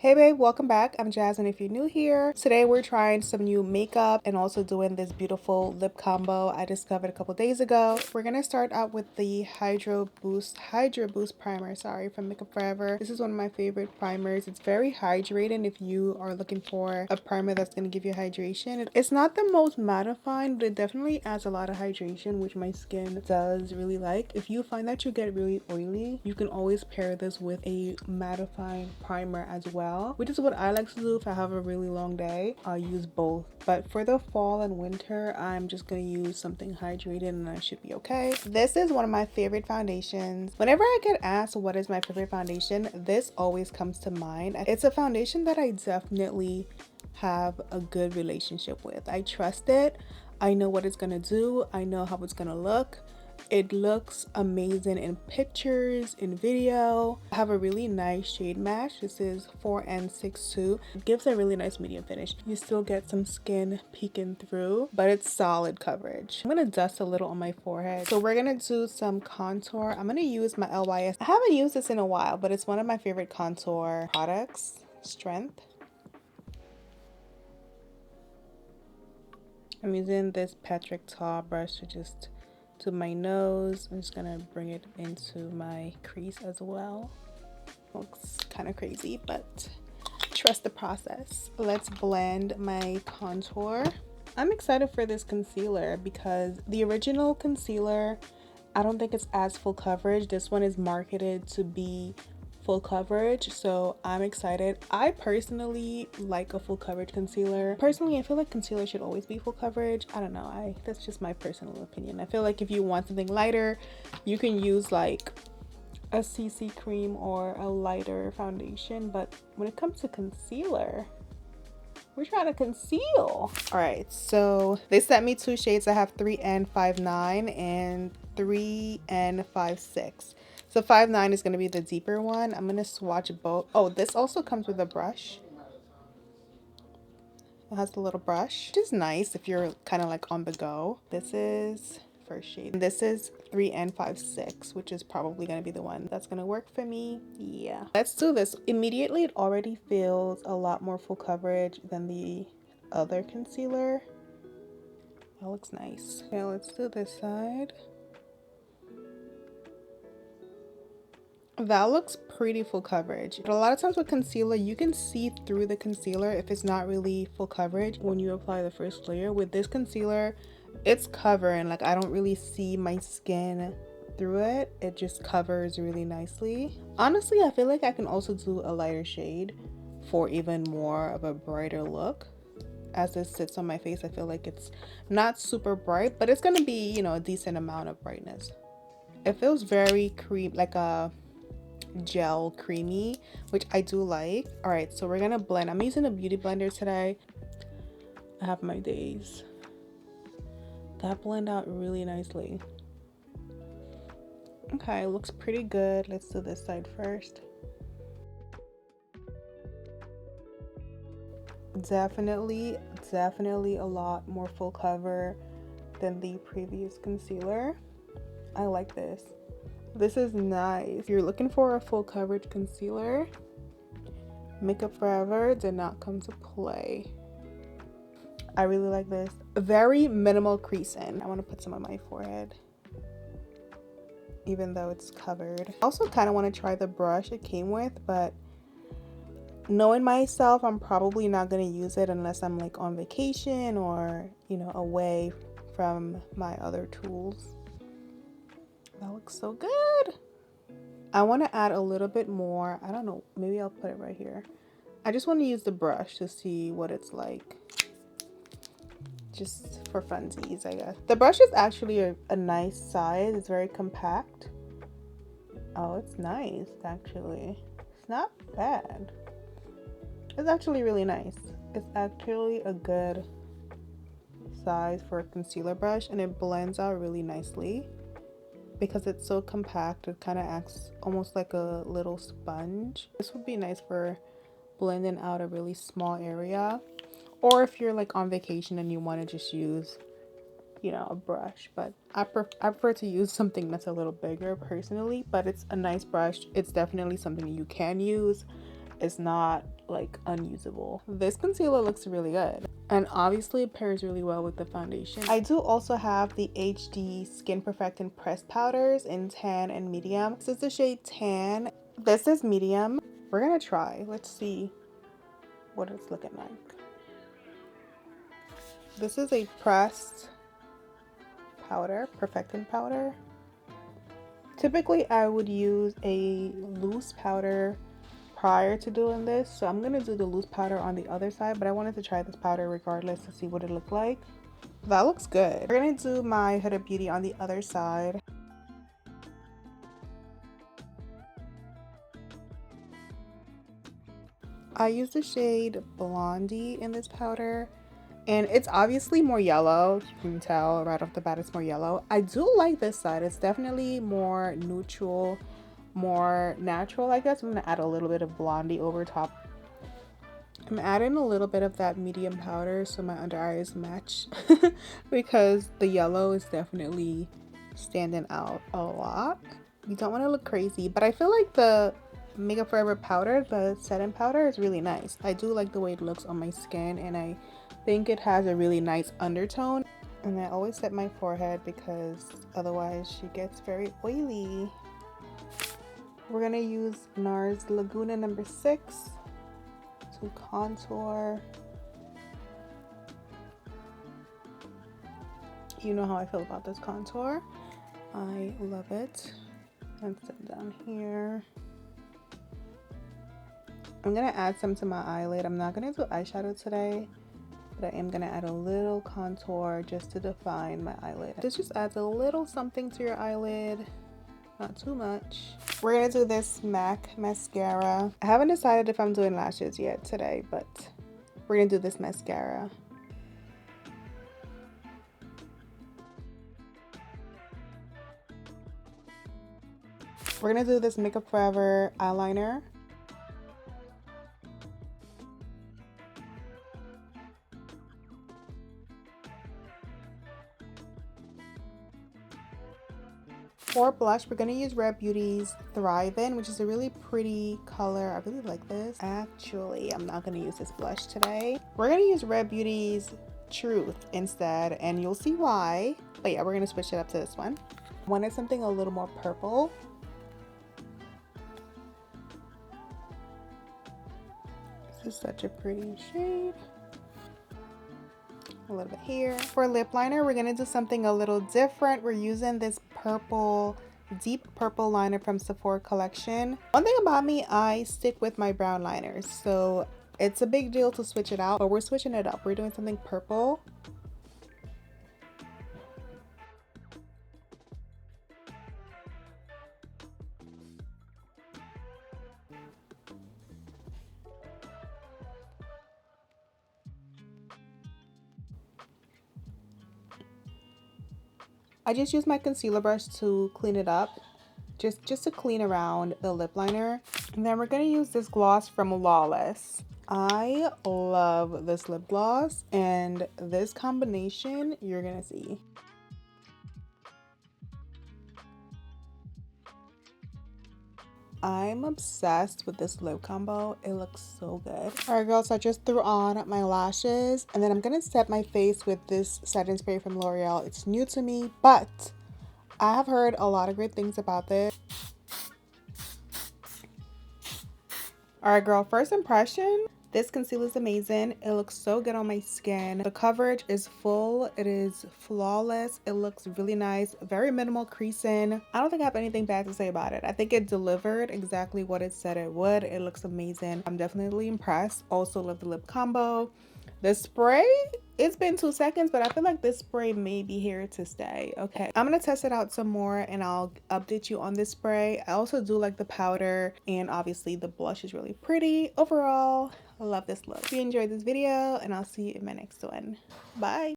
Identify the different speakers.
Speaker 1: Hey babe, welcome back. I'm Jasmine if you're new here. Today we're trying some new makeup and also doing this beautiful lip combo I discovered a couple days ago. We're gonna start out with the Hydra Boost primer, from Makeup Forever. This is one of my favorite primers. It's very hydrating if you are looking for a primer that's gonna give you hydration. It's not the most mattifying, but it definitely adds a lot of hydration, which my skin does really like. If you find that you get really oily, you can always pair this with a mattifying primer as well, which is what I like to do if I have a really long day. I'll use both, but for the fall and winter I'm just gonna use something hydrated and I should be okay. This is one of my favorite foundations. Whenever I get asked what is my favorite foundation, this always comes to mind. It's a foundation that I definitely have a good relationship with. I trust it. I know what it's gonna do. I know how it's gonna look. It looks amazing in pictures, in video. I have a really nice shade match. This is 4N62. It gives a really nice medium finish. You still get some skin peeking through, but it's solid coverage. I'm gonna dust a little on my forehead. So we're gonna do some contour. I'm gonna use my LYS. I haven't used this in a while, but it's one of my favorite contour products. Strength. I'm using this Patrick Tar brush to just to my nose. I'm just gonna bring it into my crease as well. Looks kind of crazy, but trust the process. Let's blend my contour. I'm excited for this concealer because the original concealer, I don't think it's as full coverage. This one is marketed to be full coverage, so I'm excited. I personally like a full coverage concealer. Personally, I feel like concealer should always be full coverage. I don't know, that's just my personal opinion. I feel like if you want something lighter, you can use like a CC cream or a lighter foundation, but when it comes to concealer, we're trying to conceal. All right, so they sent me two shades. I have 3N59 and 3N56. So 5.9 is going to be the deeper one. I'm going to swatch both. Oh, this also comes with a brush. It has a little brush, which is nice if you're kind of like on the go. This is first shade. This is 3N56, which is probably going to be the one that's going to work for me. Yeah. Let's do this. Immediately, it already feels a lot more full coverage than the other concealer. That looks nice. Okay, let's do this side. That looks pretty full coverage. But a lot of times with concealer, you can see through the concealer if it's not really full coverage when you apply the first layer. With this concealer, it's covering. Like, I don't really see my skin through it. It just covers really nicely. Honestly, I feel like I can also do a lighter shade for even more of a brighter look. As this sits on my face, I feel like it's not super bright, but it's gonna be, you know, a decent amount of brightness. It feels very cream, like a gel creamy, which I do like. All right, so we're gonna blend. I'm using a beauty blender today. I have my days. That blend out really nicely. Okay, looks pretty good. Let's do this side first. Definitely a lot more full cover than the previous concealer. I like this. This is nice. If you're looking for a full coverage concealer, Makeup Forever did not come to play. I really like this. Very minimal creasing. I want to put some on my forehead, even though it's covered. I also kind of want to try the brush it came with, but knowing myself, I'm probably not going to use it unless I'm like on vacation or, you know, away from my other tools. That looks so good. I want to add a little bit more. I don't know, maybe I'll put it right here. I just want to use the brush to see what it's like, just for funsies, I guess. The brush is actually a nice size. It's very compact. Oh, it's nice, actually. It's not bad. It's actually really nice. It's actually a good size for a concealer brush, and it blends out really nicely. Because it's so compact, it kind of acts almost like a little sponge. This would be nice for blending out a really small area, or if you're like on vacation and you want to just use, you know, a brush. But I prefer to use something that's a little bigger personally, but it's a nice brush. It's definitely something you can use. It's not like unusable. This concealer looks really good, and obviously it pairs really well with the foundation. I do also have the HD Skin Perfecting Pressed Powders in tan and medium. This is the shade tan. This is medium. We're gonna try. Let's see what it's looking like. This is a pressed powder, perfecting powder. Typically I would use a loose powder prior to doing this, so I'm gonna do the loose powder on the other side, but I wanted to try this powder regardless to see what it looked like. That looks good. We're gonna do my Huda Beauty on the other side. I use the shade Blondie in this powder, and it's obviously more yellow. You can tell right off the bat it's more yellow. I do like this side. It's definitely more neutral, more natural, I guess. I'm gonna add a little bit of Blondie over top. I'm adding a little bit of that medium powder so my under eyes match because the yellow is definitely standing out a lot. You don't want to look crazy, but I feel like the Makeup Forever powder, the setting powder, is really nice. I do like the way it looks on my skin, and I think it has a really nice undertone. And I always set my forehead because otherwise she gets very oily. We're gonna use NARS Laguna number 6 to contour. You know how I feel about this contour. I love it. And sit down here. I'm gonna add some to my eyelid. I'm not gonna do eyeshadow today, but I am gonna add a little contour just to define my eyelid. This just adds a little something to your eyelid, not too much. We're gonna do this MAC mascara. I haven't decided if I'm doing lashes yet today, but we're gonna do this mascara. We're gonna do this Makeup Forever eyeliner. For blush, we're gonna use Rare Beauty's Thrivin', which is a really pretty color. I really like this. Actually, I'm not gonna use this blush today. We're gonna use Rare Beauty's Truth instead, and you'll see why. But yeah, we're gonna switch it up to this one. I wanted something a little more purple. This is such a pretty shade. A little bit here. For lip liner, we're gonna do something a little different. We're using this purple, deep purple liner from Sephora collection. One thing about me, I stick with my brown liners, so it's a big deal to switch it out, but we're switching it up. We're doing something purple. I just use my concealer brush to clean it up, just to clean around the lip liner. And then we're gonna use this gloss from Lawless. I love this lip gloss, and this combination you're gonna see. I'm obsessed with this lip combo. It looks so good. All right, girls, so I just threw on my lashes, and then I'm gonna set my face with this setting spray from L'Oreal. It's new to me, but I have heard a lot of great things about this. All right, girl, first impression. This concealer is amazing. It looks so good on my skin. The coverage is full. It is flawless. It looks really nice. Very minimal creasing. I don't think I have anything bad to say about it. I think it delivered exactly what it said it would. It looks amazing. I'm definitely impressed. Also love the lip combo. The spray, it's been 2 seconds, but I feel like this spray may be here to stay. Okay, I'm gonna test it out some more and I'll update you on this spray. I also do like the powder, and obviously the blush is really pretty. Overall, I love this look. If you enjoyed this video, and I'll see you in my next one. Bye.